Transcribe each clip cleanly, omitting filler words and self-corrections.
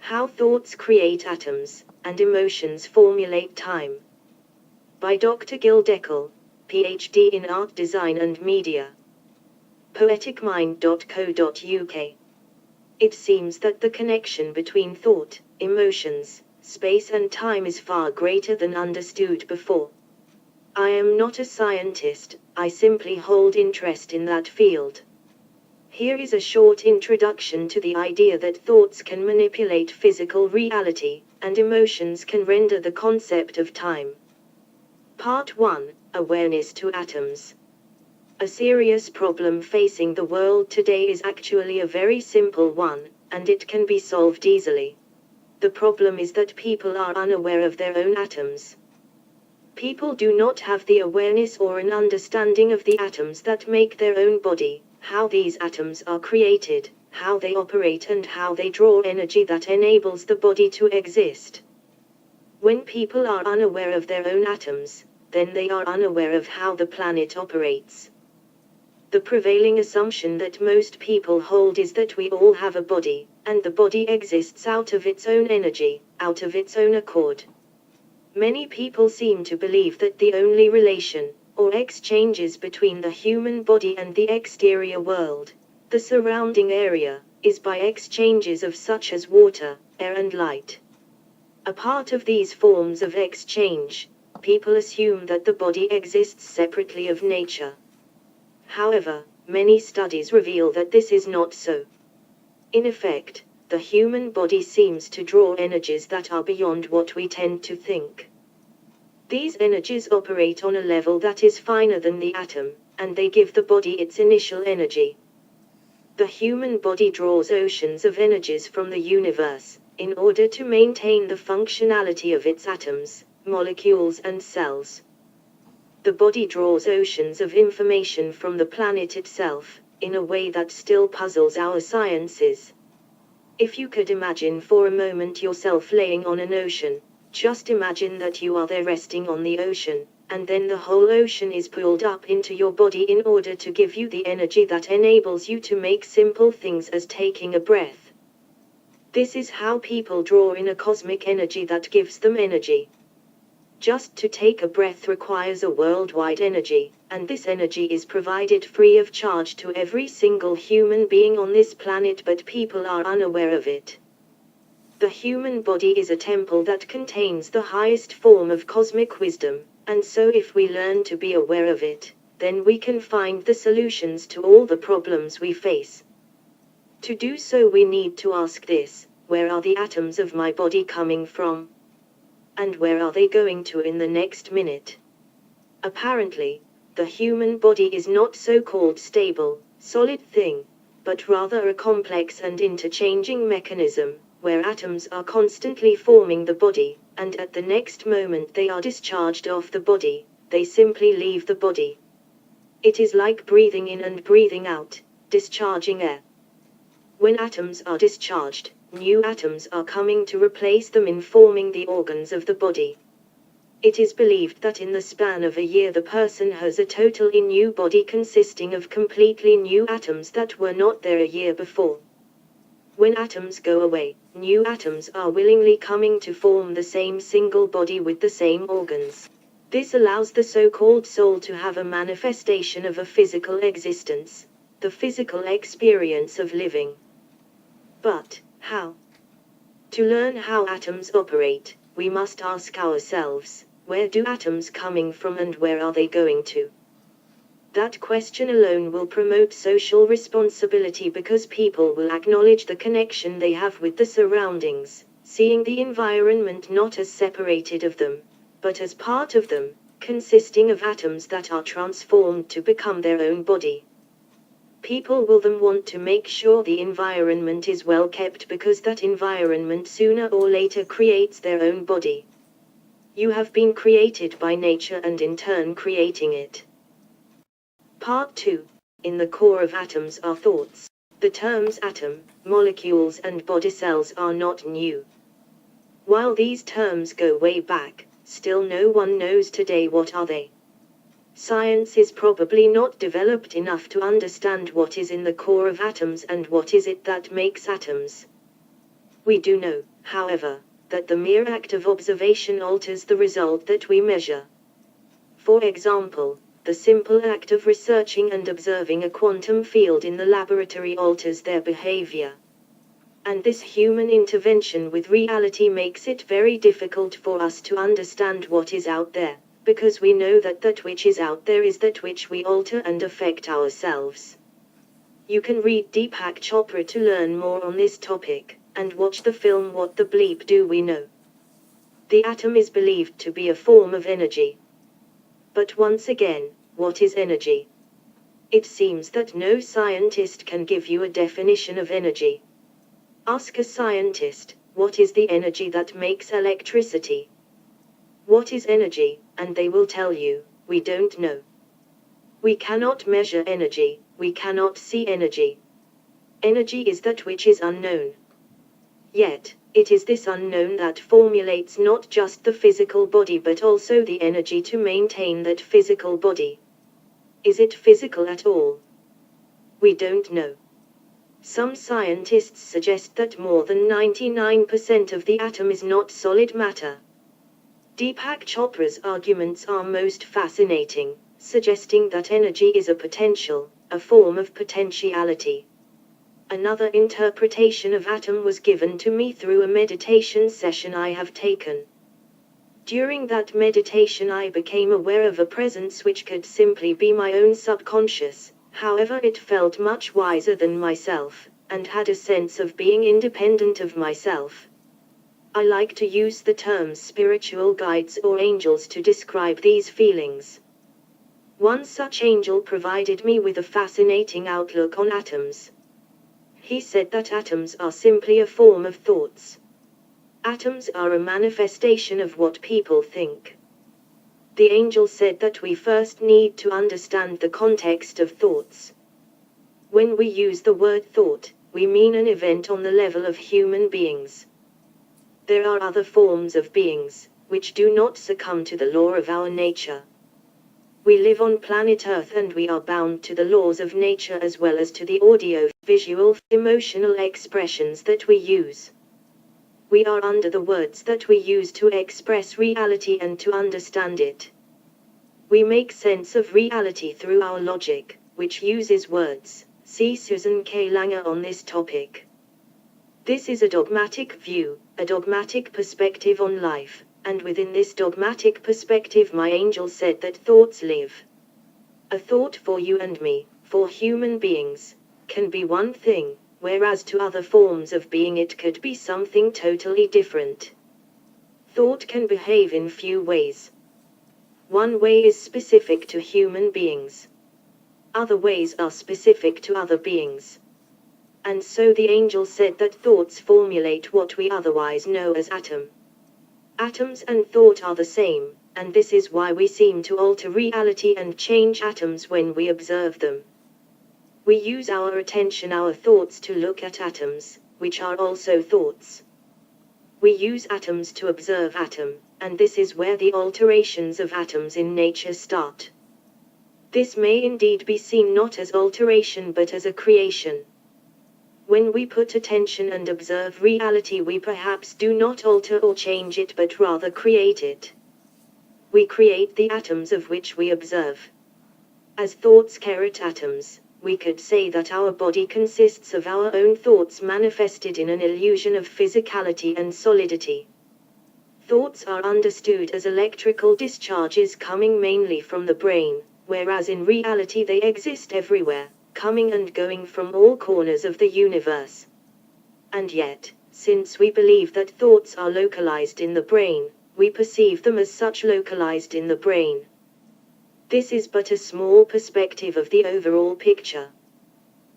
How Thoughts Create Atoms, and Emotions Formulate Time. By Dr. Gil Deckel, PhD in Art Design and Media. poeticmind.co.uk. It seems that the connection between thought, emotions, space and time is far greater than understood before. I am not a scientist, I simply hold interest in that field. Here is a short introduction to the idea that thoughts can manipulate physical reality, and emotions can render the concept of time. Part 1: Awareness to Atoms. A serious problem facing the world today is actually a very simple one, and it can be solved easily. The problem is that people are unaware of their own atoms. People do not have the awareness or an understanding of the atoms that make their own body, how these atoms are created, how they operate and how they draw energy that enables the body to exist. When people are unaware of their own atoms, then they are unaware of how the planet operates. The prevailing assumption that most people hold is that we all have a body, and the body exists out of its own energy, out of its own accord. Many people seem to believe that the only relation, or exchanges between the human body and the exterior world, the surrounding area, is by exchanges of such as water, air and light. A part of these forms of exchange, people assume that the body exists separately of nature. However, many studies reveal that this is not so. In effect, the human body seems to draw energies that are beyond what we tend to think. These energies operate on a level that is finer than the atom, and they give the body its initial energy. The human body draws oceans of energies from the universe, in order to maintain the functionality of its atoms, molecules and cells. The body draws oceans of information from the planet itself, in a way that still puzzles our sciences. If you could imagine for a moment yourself laying on an ocean, just imagine that you are there resting on the ocean, and then the whole ocean is pulled up into your body in order to give you the energy that enables you to make simple things as taking a breath. This is how people draw in a cosmic energy that gives them energy. Just to take a breath requires a worldwide energy, and this energy is provided free of charge to every single human being on this planet, but people are unaware of it. The human body is a temple that contains the highest form of cosmic wisdom, and so if we learn to be aware of it, then we can find the solutions to all the problems we face. To do so we need to ask this: where are the atoms of my body coming from? And where are they going to in the next minute? Apparently, the human body is not so-called stable, solid thing, but rather a complex and interchanging mechanism, where atoms are constantly forming the body, and at the next moment they are discharged off the body, they simply leave the body. It is like breathing in and breathing out, discharging air. When atoms are discharged, new atoms are coming to replace them in forming the organs of the body. It is believed that in the span of a year the person has a totally new body consisting of completely new atoms that were not there a year before. When atoms go away, new atoms are willingly coming to form the same single body with the same organs. This allows the so-called soul to have a manifestation of a physical existence, the physical experience of living. But how? To learn how atoms operate, we must ask ourselves, where do atoms coming from and where are they going to? That question alone will promote social responsibility, because people will acknowledge the connection they have with the surroundings, seeing the environment not as separated of them, but as part of them, consisting of atoms that are transformed to become their own body. People will then want to make sure the environment is well kept, because that environment sooner or later creates their own body. You have been created by nature and in turn creating it. Part 2. In the core of atoms are thoughts. The terms atom, molecules and body cells are not new. While these terms go way back, still no one knows today what are they. Science is probably not developed enough to understand what is in the core of atoms and what is it that makes atoms. We do know, however, that the mere act of observation alters the result that we measure. For example, the simple act of researching and observing a quantum field in the laboratory alters their behavior. And this human intervention with reality makes it very difficult for us to understand what is out there, because we know that that which is out there is that which we alter and affect ourselves. You can read Deepak Chopra to learn more on this topic, and watch the film What the Bleep Do We Know? The atom is believed to be a form of energy. But once again, what is energy? It seems that no scientist can give you a definition of energy. Ask a scientist, what is the energy that makes electricity? What is energy? And they will tell you, we don't know. We cannot measure energy, we cannot see energy. Energy is that which is unknown. Yet, it is this unknown that formulates not just the physical body but also the energy to maintain that physical body. Is it physical at all? We don't know. Some scientists suggest that more than 99% of the atom is not solid matter. Deepak Chopra's arguments are most fascinating, suggesting that energy is a potential, a form of potentiality. Another interpretation of atom was given to me through a meditation session I have taken. During that meditation I became aware of a presence which could simply be my own subconscious. However, it felt much wiser than myself, and had a sense of being independent of myself. I like to use the terms spiritual guides or angels to describe these feelings. One such angel provided me with a fascinating outlook on atoms. He said that atoms are simply a form of thoughts. Atoms are a manifestation of what people think. The angel said that we first need to understand the context of thoughts. When we use the word thought, we mean an event on the level of human beings. There are other forms of beings, which do not succumb to the law of our nature. We live on planet Earth and we are bound to the laws of nature as well as to the audio, visual, emotional expressions that we use. We are under the words that we use to express reality and to understand it. We make sense of reality through our logic, which uses words. See Susan K. Langer on this topic. This is a dogmatic view, a dogmatic perspective on life, and within this dogmatic perspective my angel said that thoughts live. A thought for you and me, for human beings, can be one thing, whereas to other forms of being it could be something totally different. Thought can behave in few ways. One way is specific to human beings. Other ways are specific to other beings. And so the angel said that thoughts formulate what we otherwise know as atom. Atoms and thought are the same, and this is why we seem to alter reality and change atoms when we observe them. We use our attention, our thoughts to look at atoms, which are also thoughts. We use atoms to observe atom, and this is where the alterations of atoms in nature start. This may indeed be seen not as alteration but as a creation. When we put attention and observe reality, we perhaps do not alter or change it but rather create it. We create the atoms of which we observe. As thoughts caret atoms, we could say that our body consists of our own thoughts manifested in an illusion of physicality and solidity. Thoughts are understood as electrical discharges coming mainly from the brain, whereas in reality they exist everywhere, coming and going from all corners of the universe. And yet, since we believe that thoughts are localized in the brain, we perceive them as such localized in the brain. This is but a small perspective of the overall picture.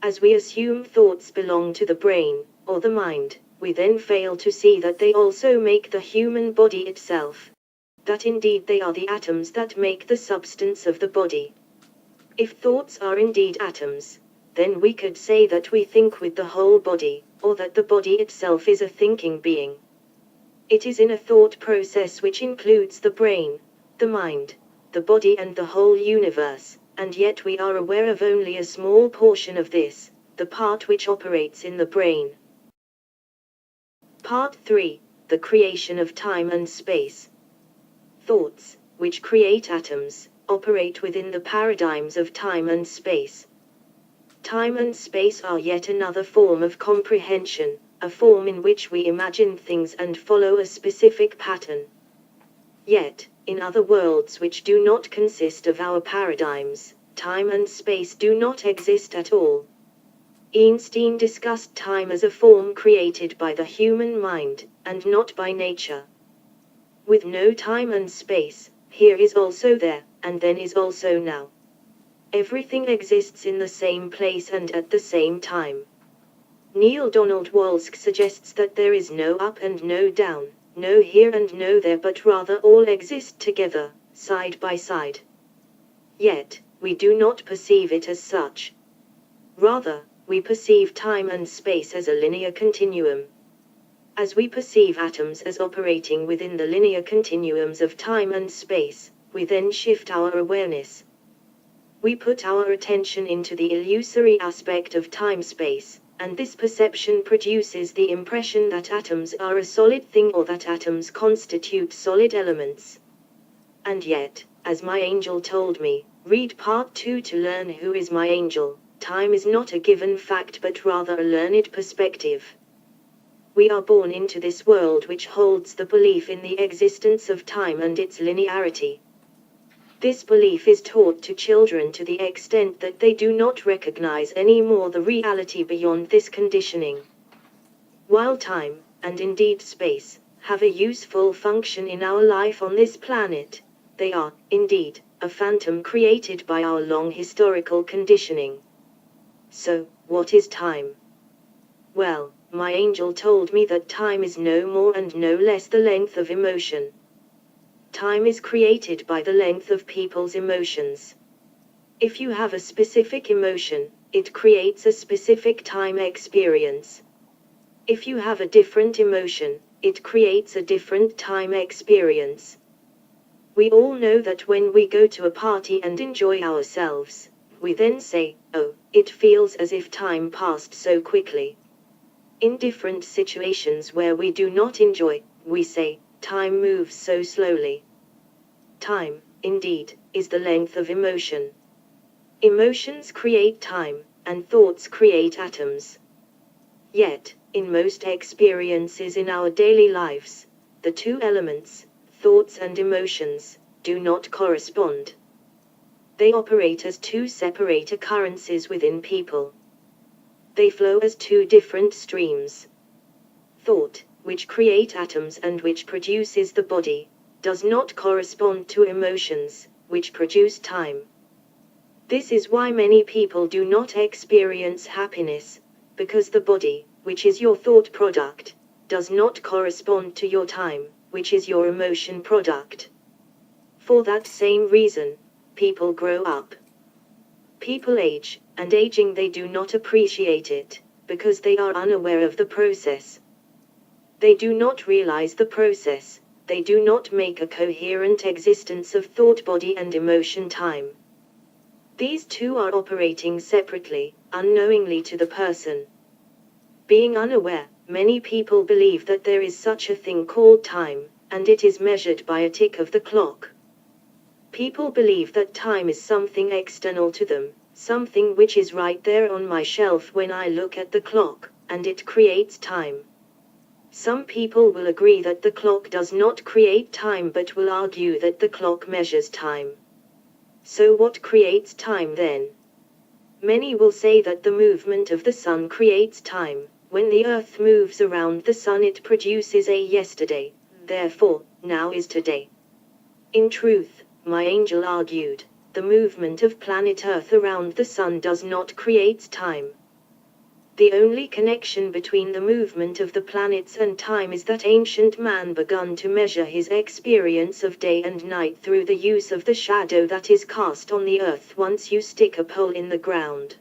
As we assume thoughts belong to the brain, or the mind, we then fail to see that they also make the human body itself. That indeed they are the atoms that make the substance of the body. If thoughts are indeed atoms, then we could say that we think with the whole body, or that the body itself is a thinking being. It is in a thought process which includes the brain, the mind, the body and the whole universe, and yet we are aware of only a small portion of this, the part which operates in the brain. Part 3. The creation of time and space. Thoughts, which create atoms, operate within the paradigms of time and space. Time and space are yet another form of comprehension, a form in which we imagine things and follow a specific pattern. Yet, in other worlds which do not consist of our paradigms, time and space do not exist at all. Einstein discussed time as a form created by the human mind, and not by nature. With no time and space, here is also there, and then is also now. Everything exists in the same place and at the same time. Neil Donald Walsch suggests that there is no up and no down, no here and no there, but rather all exist together, side by side. Yet, we do not perceive it as such. Rather, we perceive time and space as a linear continuum. As we perceive atoms as operating within the linear continuums of time and space, we then shift our awareness. We put our attention into the illusory aspect of time-space, and this perception produces the impression that atoms are a solid thing or that atoms constitute solid elements. And yet, as my angel told me, read Part 2 to learn who is my angel. Time is not a given fact but rather a learned perspective. We are born into this world which holds the belief in the existence of time and its linearity. This belief is taught to children to the extent that they do not recognize any more the reality beyond this conditioning. While time, and indeed space, have a useful function in our life on this planet, they are, indeed, a phantom created by our long historical conditioning. So, what is time? Well, my angel told me that time is no more and no less the length of emotion. Time is created by the length of people's emotions. If you have a specific emotion, it creates a specific time experience. If you have a different emotion, it creates a different time experience. We all know that when we go to a party and enjoy ourselves, we then say, "Oh, it feels as if time passed so quickly." In different situations where we do not enjoy, we say, "Time moves so slowly." Time, indeed, is the length of emotion. Emotions create time, and thoughts create atoms. Yet, in most experiences in our daily lives, the two elements, thoughts and emotions, do not correspond. They operate as two separate occurrences within people. They flow as two different streams. Thought, which create atoms and which produces the body, does not correspond to emotions, which produce time. This is why many people do not experience happiness, because the body, which is your thought product, does not correspond to your time, which is your emotion product. For that same reason, people grow up. People age, and aging they do not appreciate it, because they are unaware of the process. They do not realize the process, they do not make a coherent existence of thought body and emotion time. These two are operating separately, unknowingly to the person. Being unaware, many people believe that there is such a thing called time, and it is measured by a tick of the clock. People believe that time is something external to them, something which is right there on my shelf when I look at the clock, and it creates time. Some people will agree that the clock does not create time but will argue that the clock measures time. So what creates time then? Many will say that the movement of the sun creates time. When the earth moves around the sun it produces a yesterday, therefore, now is today. In truth, my angel argued, the movement of planet Earth around the sun does not create time. The only connection between the movement of the planets and time is that ancient man begun to measure his experience of day and night through the use of the shadow that is cast on the earth once you stick a pole in the ground.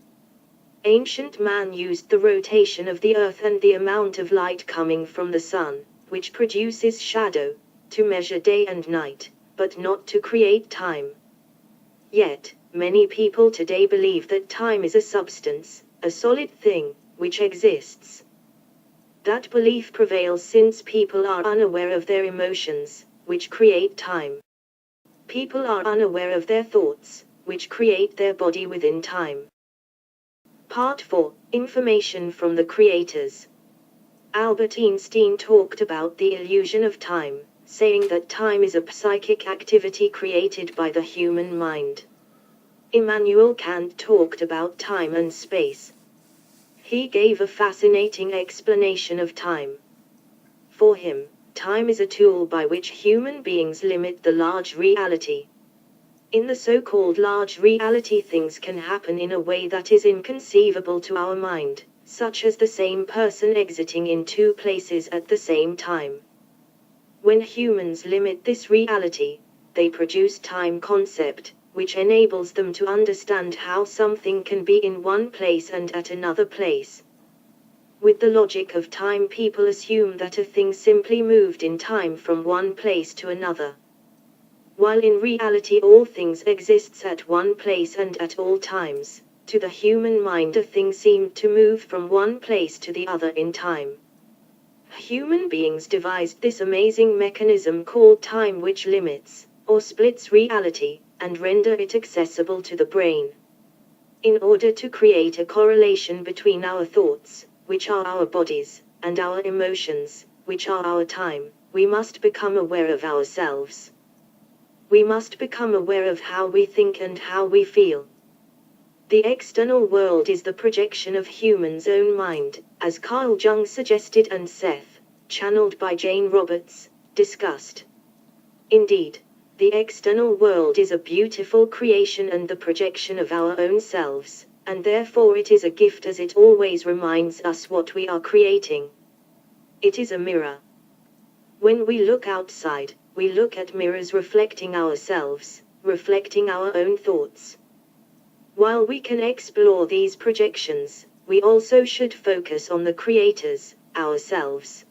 Ancient man used the rotation of the earth and the amount of light coming from the sun, which produces shadow, to measure day and night, but not to create time. Yet, many people today believe that time is a substance, a solid thing, which exists. That belief prevails since people are unaware of their emotions, which create time. People are unaware of their thoughts, which create their body within time. Part 4. Information from the creators. Albert Einstein talked about the illusion of time, saying that time is a psychic activity created by the human mind. Immanuel Kant talked about time and space. He gave a fascinating explanation of time. For him, time is a tool by which human beings limit the large reality. In the so-called large reality, things can happen in a way that is inconceivable to our mind, such as the same person exiting in two places at the same time. When humans limit this reality, they produce time concept, which enables them to understand how something can be in one place and at another place. With the logic of time, people assume that a thing simply moved in time from one place to another. While in reality all things exists at one place and at all times, to the human mind a thing seemed to move from one place to the other in time. Human beings devised this amazing mechanism called time, which limits, or splits reality, and render it accessible to the brain. In order to create a correlation between our thoughts, which are our bodies, and our emotions, which are our time, we must become aware of ourselves. We must become aware of how we think and how we feel. The external world is the projection of humans' own mind, as Carl Jung suggested and Seth, channeled by Jane Roberts, discussed. Indeed, the external world is a beautiful creation and the projection of our own selves, and therefore it is a gift, as it always reminds us what we are creating. It is a mirror. When we look outside, we look at mirrors reflecting ourselves, reflecting our own thoughts. While we can explore these projections, we also should focus on the creators, ourselves.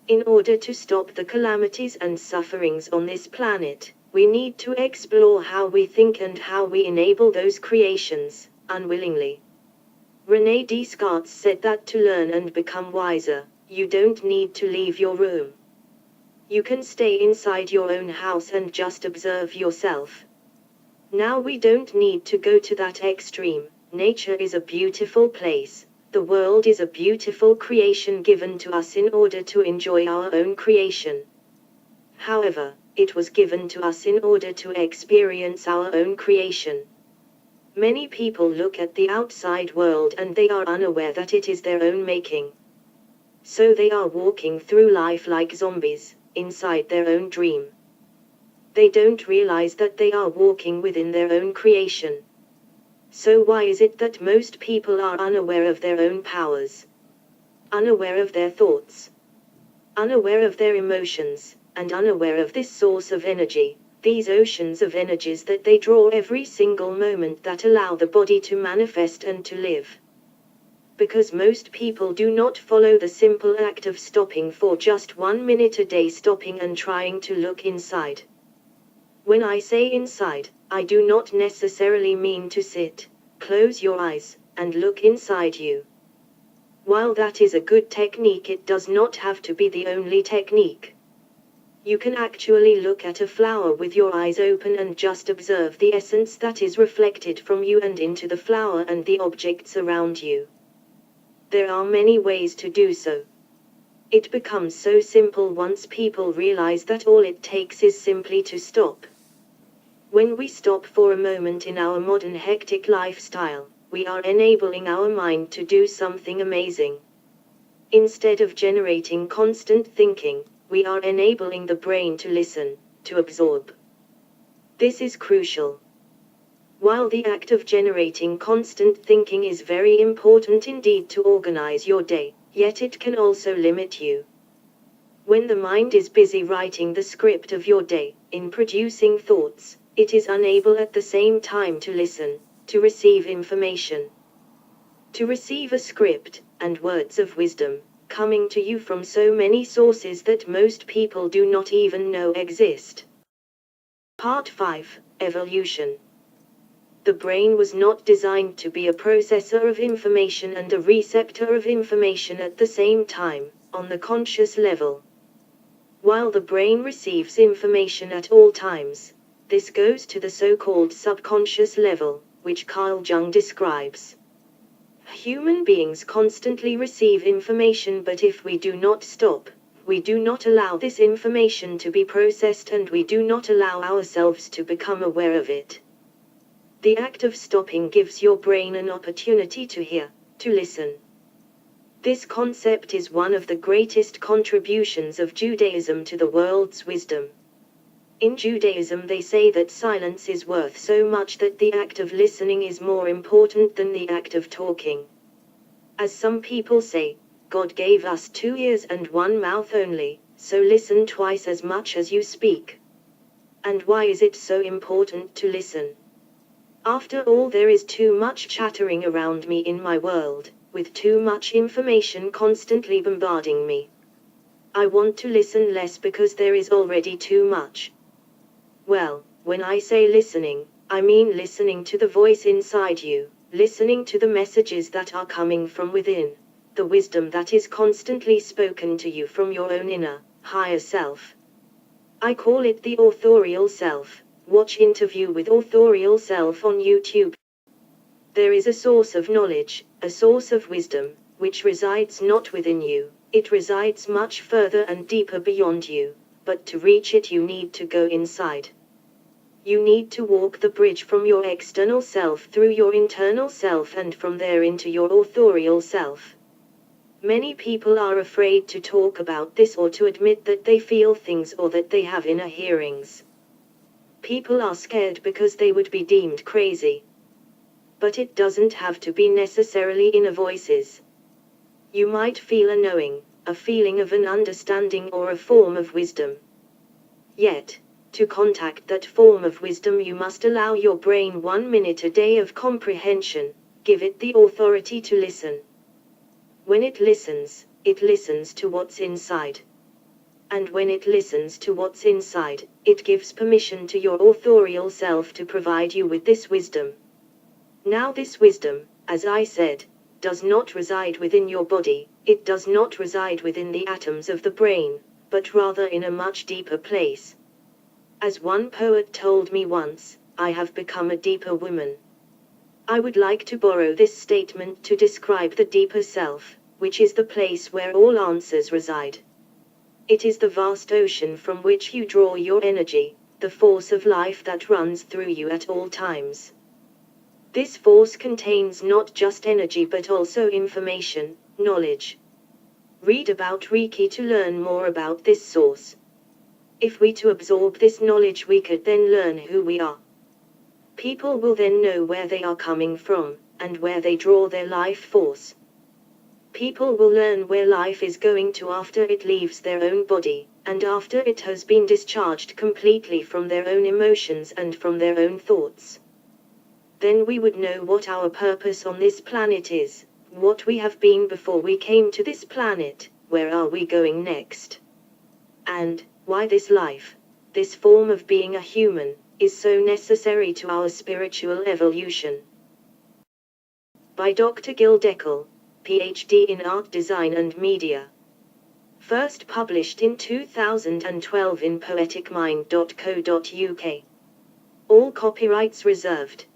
In order to stop the calamities and sufferings on this planet, we need to explore how we think and how we enable those creations, unwillingly. René Descartes said that to learn and become wiser, you don't need to leave your room. You can stay inside your own house and just observe yourself. Now we don't need to go to that extreme. Nature is a beautiful place. The world is a beautiful creation given to us in order to enjoy our own creation. However, it was given to us in order to experience our own creation. Many people look at the outside world and they are unaware that it is their own making. So they are walking through life like zombies, inside their own dream. They don't realize that they are walking within their own creation. So why is it that most people are unaware of their own powers? Unaware of their thoughts? Unaware of their emotions, and unaware of this source of energy, these oceans of energies that they draw every single moment that allow the body to manifest and to live. Because most people do not follow the simple act of stopping for just 1 minute a day, stopping and trying to look inside. When I say inside, I do not necessarily mean to sit, close your eyes, and look inside you. While that is a good technique, it does not have to be the only technique. You can actually look at a flower with your eyes open and just observe the essence that is reflected from you and into the flower and the objects around you. There are many ways to do so. It becomes so simple once people realize that all it takes is simply to stop. When we stop for a moment in our modern hectic lifestyle, we are enabling our mind to do something amazing. Instead of generating constant thinking, we are enabling the brain to listen, to absorb. This is crucial. While the act of generating constant thinking is very important indeed to organize your day, yet it can also limit you. When the mind is busy writing the script of your day, in producing thoughts, it is unable at the same time to listen, to receive information, to receive a script, and words of wisdom, coming to you from so many sources that most people do not even know exist. Part 5. Evolution. The brain was not designed to be a processor of information and a receptor of information at the same time. on the conscious level. While the brain receives information at all times, this goes to the so-called subconscious level, which Carl Jung describes. Human beings constantly receive information, but if we do not stop, we do not allow this information to be processed, and we do not allow ourselves to become aware of it. The act of stopping gives your brain an opportunity to hear, to listen. This concept is one of the greatest contributions of Judaism to the world's wisdom. In Judaism they say that silence is worth so much that the act of listening is more important than the act of talking. As some people say, God gave us 2 ears and 1 mouth only, so listen twice as much as you speak. And why is it so important to listen? After all, there is too much chattering around me in my world, with too much information constantly bombarding me. I want to listen less because there is already too much. Well, when I say listening, I mean listening to the voice inside you, listening to the messages that are coming from within, the wisdom that is constantly spoken to you from your own inner, higher self. I call it the authorial self. Watch Interview with Authorial Self on YouTube. There is a source of knowledge, a source of wisdom, which resides not within you, it resides much further and deeper beyond you, but to reach it you need to go inside. You need to walk the bridge from your external self through your internal self and from there into your authorial self. Many people are afraid to talk about this or to admit that they feel things or that they have inner hearings. People are scared because they would be deemed crazy. But it doesn't have to be necessarily inner voices. You might feel a knowing, a feeling of an understanding or a form of wisdom. Yet, to contact that form of wisdom you must allow your brain 1 minute a day of comprehension, give it the authority to listen. When it listens to what's inside. And when it listens to what's inside, it gives permission to your authorial self to provide you with this wisdom. Now this wisdom, as I said, does not reside within your body, it does not reside within the atoms of the brain, but rather in a much deeper place. As one poet told me once, I have become a deeper woman. I would like to borrow this statement to describe the deeper self, which is the place where all answers reside. It is the vast ocean from which you draw your energy, the force of life that runs through you at all times. This force contains not just energy but also information, knowledge. Read about Reiki to learn more about this source. If we to absorb this knowledge we could then learn who we are. People will then know where they are coming from, and where they draw their life force. People will learn where life is going to after it leaves their own body, and after it has been discharged completely from their own emotions and from their own thoughts. Then we would know what our purpose on this planet is, what we have been before we came to this planet, where are we going next, and why this life, this form of being a human, is so necessary to our spiritual evolution. By Dr. Gil Deckel, PhD in Art Design and Media. First published in 2012 in poeticmind.co.uk. All copyrights reserved.